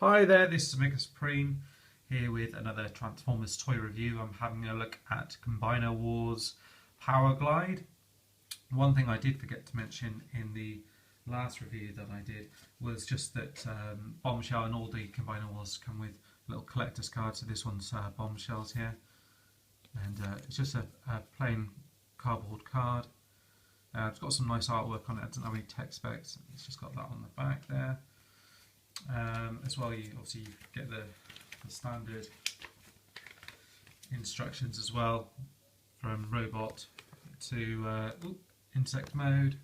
Hi there, this is Omega Supreme here with another Transformers toy review. I'm having a look at Combiner Wars Powerglide. One thing I did forget to mention in the last review that I did was just that Bombshell and all the Combiner Wars come with little collector's cards. So this one's Bombshells here, and it's just a plain cardboard card. It's got some nice artwork on it. It doesn't have any tech specs. It's just got that on the back there. As well, you obviously get the standard instructions as well, from robot to insect mode,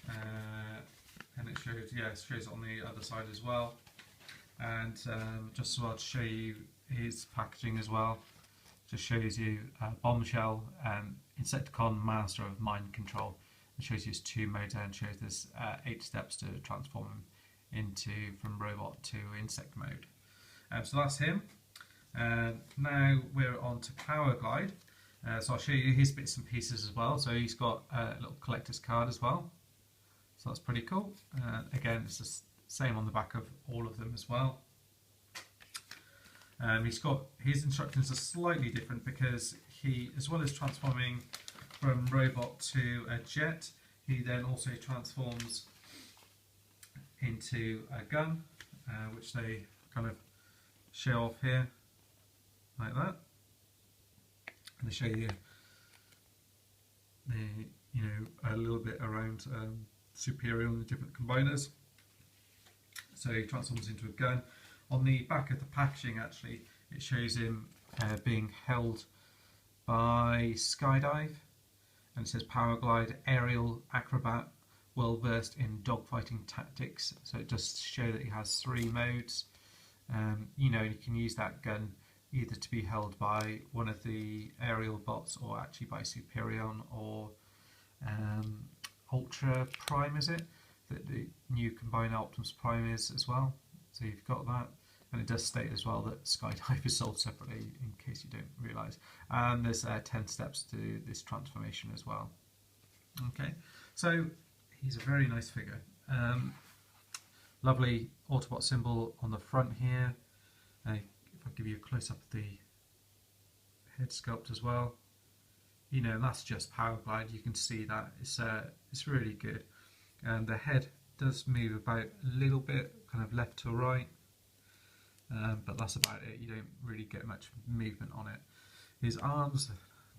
and it shows on the other side as well. And just as well to show you his packaging as well, just shows you Bombshell and Insecticon, Master of Mind Control. It shows you his 2 modes and shows there's 8 steps to transform him from robot to insect mode. So that's him. Now we're on to Powerglide. So I'll show you his bits and pieces as well. So he's got a little collector's card as well. So that's pretty cool. Again, it's the same on the back of all of them as well. He's got his instructions are slightly different because he, as well as transforming from robot to a jet, he then also transforms into a gun, which they kind of show off here like that, and they show you a little bit around Superior and the different combiners. So he transforms into a gun. On the back of the packaging, actually, it shows him being held by Skydive, and it says Powerglide aerial acrobat, well versed in dogfighting tactics. So it does show that he has 3 modes. You can use that gun either to be held by one of the aerial bots or actually by Superion or Ultra Prime, is it? That the new Combiner Optimus Prime is as well. So you've got that. And it does state as well that Skydive is sold separately, in case you don't realise. And there's 10 steps to this transformation as well. Okay, so he's a very nice figure. Lovely Autobot symbol on the front here. If I give you a close-up of the head sculpt as well, and that's just Powerglide. You can see that it's really good, and the head does move about a little bit, kind of left to right, but that's about it. You don't really get much movement on it. His arms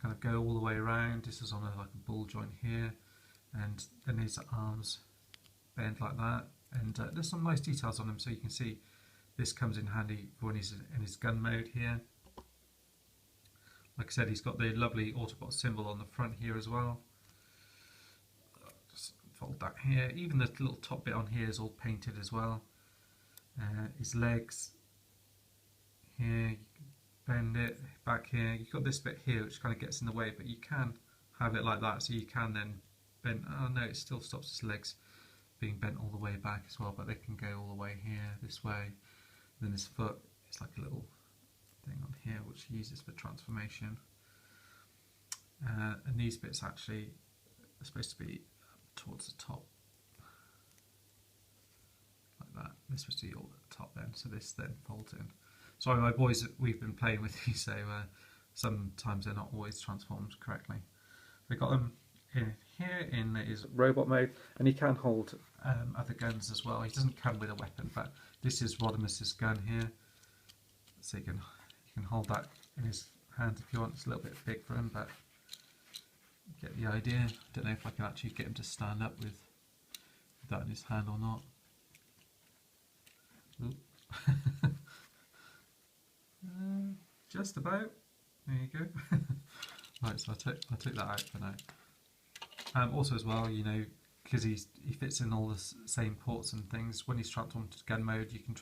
kind of go all the way around. This is on like a ball joint here, and then his arms bend like that, and there's some nice details on him, so you can see this comes in handy for when he's in his gun mode here. Like I said, he's got the lovely Autobot symbol on the front here as well. Just fold that here. Even the little top bit on here is all painted as well. His legs here, you can bend it back here. You've got this bit here which kind of gets in the way, but you can have it like that, so you can then bend. Oh no, it still stops his legs being bent all the way back as well, but they can go all the way here, this way. And then his foot is like a little thing on here which he uses for transformation. And these bits actually are supposed to be towards the top, like that. This supposed to be all at the top then, so this then folds in. Sorry, my boys, we've been playing with these, so sometimes they're not always transformed correctly. We got them in here in his robot mode, and he can hold other guns as well. He doesn't come with a weapon, but this is Rodimus's gun here, so you can hold that in his hand if you want. It's a little bit big for him, but you get the idea. Don't know if I can actually get him to stand up with that in his hand or not. Just about. There you go. Right, so I took that out for now. Also as well, because he fits in all the same ports and things, when he's transformed to gun mode, you can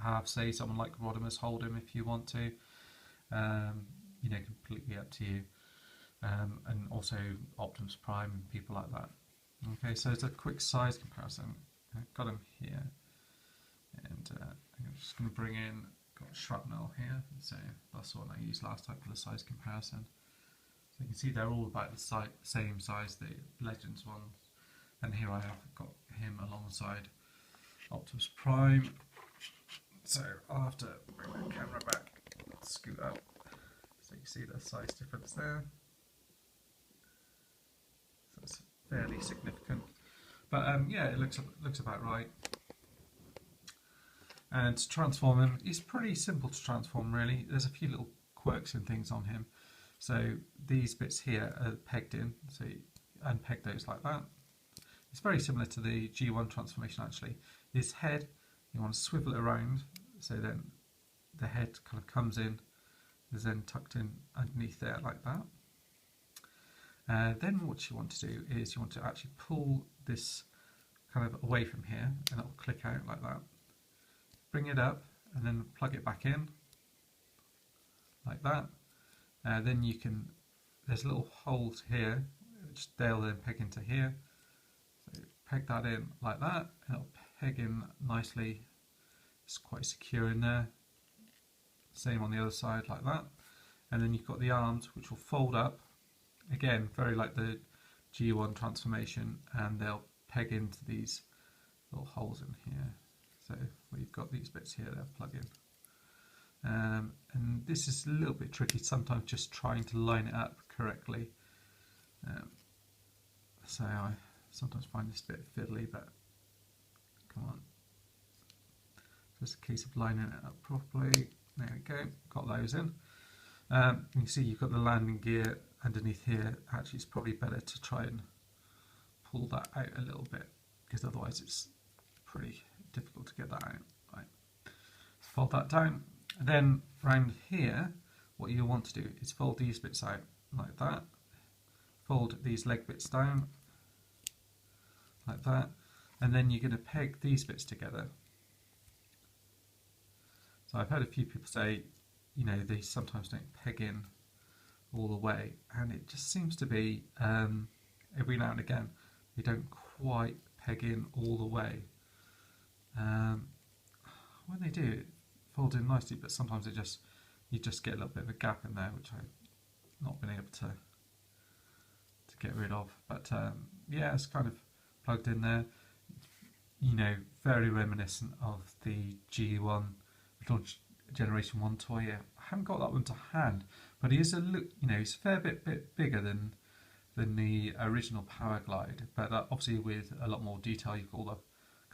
have say someone like Rodimus hold him if you want to. Completely up to you. And also Optimus Prime and people like that. Okay, so it's a quick size comparison. I've got him here, and I'm just going to bring in, got shrapnel here, so that's what I used last time for the size comparison. So you can see they're all about the same size, the Legends ones, and here I have got him alongside Optimus Prime. So I'll have to bring the camera back, scoot up, so you see the size difference there. So it's fairly significant, but yeah, it looks about right. And to transform him, he's pretty simple to transform really. There's a few little quirks and things on him. So these bits here are pegged in, so you unpeg those like that. It's very similar to the G1 transformation actually. His head, you want to swivel it around, so then the head kind of comes in, is then tucked in underneath there like that. Then what you want to do is you want to actually pull this kind of away from here, and it will click out like that. Bring it up and then plug it back in like that. Then you can, there's little holes here which they'll then peg into here. So peg that in like that, and it'll peg in nicely. It's quite secure in there. Same on the other side like that. And then you've got the arms which will fold up. Again, very like the G1 transformation, and they'll peg into these little holes in here. So we've got these bits here, they'll plug in. And this is a little bit tricky sometimes, just trying to line it up correctly. So I sometimes find this a bit fiddly, but come on. Just a case of lining it up properly. There we go, got those in. You can see you've got the landing gear underneath here. Actually, it's probably better to try and pull that out a little bit, because otherwise it's pretty difficult to get that out. Right. Fold that down. And then round here, what you'll want to do is fold these bits out like that. Fold these leg bits down like that, and then you're going to peg these bits together. So I've heard a few people say, you know, they sometimes don't peg in all the way, and it just seems to be every now and again they don't quite peg in all the way. When they do, it folds in nicely, but sometimes you just get a little bit of a gap in there, which I've not been able to get rid of. But yeah, it's kind of plugged in there. You know, very reminiscent of the G1 Generation 1 toy. I haven't got that one to hand, but he is he's a fair bit bigger than the original Powerglide, but obviously with a lot more detail. You've got all the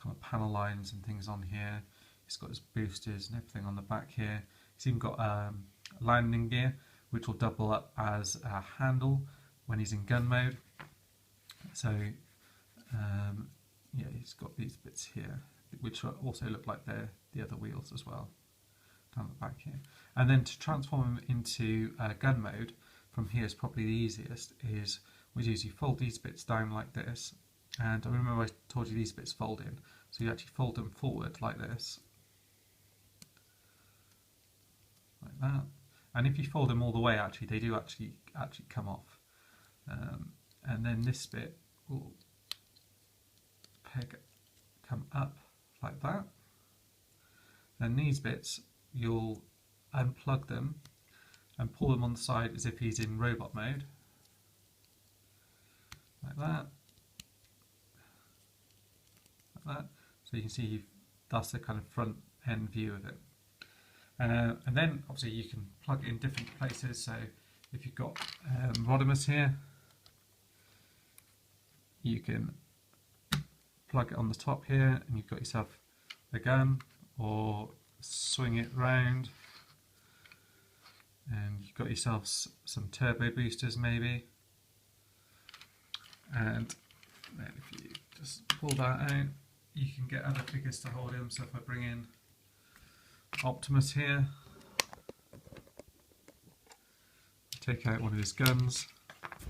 kind of panel lines and things on here. He's got his boosters and everything on the back here. He's even got a landing gear, which will double up as a handle when he's in gun mode. So yeah, he's got these bits here, which also look like they're the other wheels as well, down the back here. And then to transform him into gun mode, from here is probably the easiest, is we usually fold these bits down like this. And I remember I told you these bits fold in, so you actually fold them forward like this, like that. And if you fold them all the way, actually they do actually come off. And then this bit will come up like that. Then these bits, you'll unplug them and pull them on the side as if he's in robot mode, like that. Like that. So you can see that's the kind of front end view of it. And then obviously you can plug it in different places. So if you've got Rodimus here, you can plug it on the top here, and you've got yourself a gun, or swing it round, and you've got yourself some turbo boosters maybe. And then if you just pull that out, you can get other figures to hold him. So if I bring in Optimus here, take out one of his guns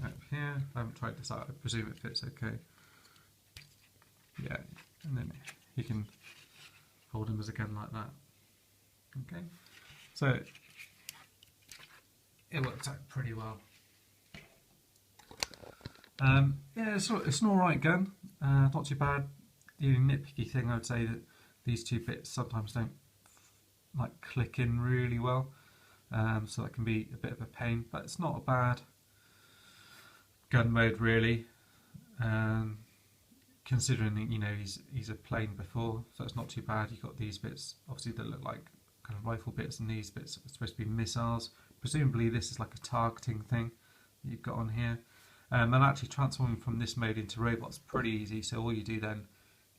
out here. I haven't tried this out, I presume it fits okay. Yeah, and then you can hold him as a gun like that. Okay, so it works out pretty well. Yeah, it's an alright gun, not too bad. The only nitpicky thing I would say that these two bits sometimes don't like click in really well, so that can be a bit of a pain, but it's not a bad gun mode really. considering that, you know, he's a plane before, so it's not too bad. You've got these bits, obviously, that look like kind of rifle bits, and these bits are supposed to be missiles. Presumably this is like a targeting thing that you've got on here. And actually transforming from this mode into robot's pretty easy, so all you do then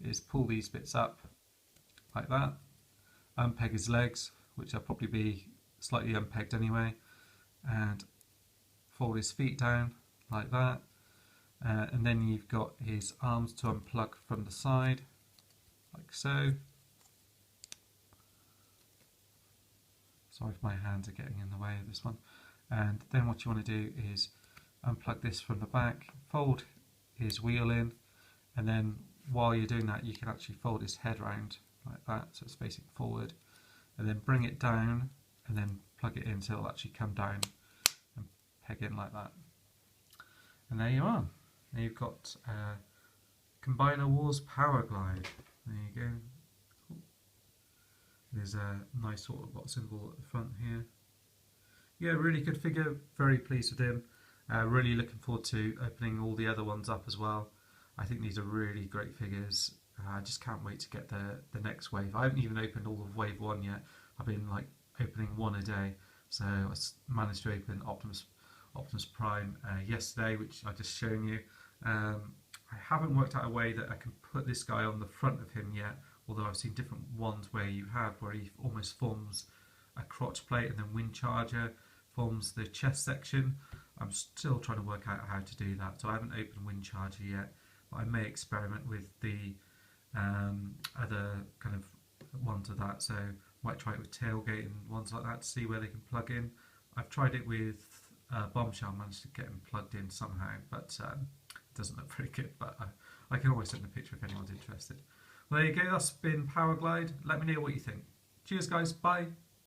is pull these bits up like that, unpeg his legs, which will probably be slightly unpegged anyway, and fold his feet down like that. And then you've got his arms to unplug from the side, like so. Sorry if my hands are getting in the way of this one. And then what you want to do is unplug this from the back, fold his wheel in, and then while you're doing that you can actually fold his head round like that, so it's facing forward, and then bring it down and then plug it in so it'll actually come down and peg in like that. And there you are. Now you've got Combiner Wars Powerglide. There you go. There's a nice sort of bot symbol at the front here. Yeah, really good figure. Very pleased with him. Really looking forward to opening all the other ones up as well. I think these are really great figures. I just can't wait to get the next wave. I haven't even opened all of wave 1 yet. I've been like opening one a day. So I managed to open Optimus Prime yesterday, which I just shown you. I haven't worked out a way that I can put this guy on the front of him yet, although I've seen different ones where he almost forms a crotch plate, and then Wind Charger forms the chest section. I'm still trying to work out how to do that, so I haven't opened Wind Charger yet, but I may experiment with the other kind of ones of that, so might try it with Tailgate and ones like that to see where they can plug in. I've tried it with Bombshell, managed to get them plugged in somehow, but it doesn't look very good, but I can always send a picture if anyone's interested. Well, there you go, that's been Powerglide. Let me know what you think. Cheers guys, bye!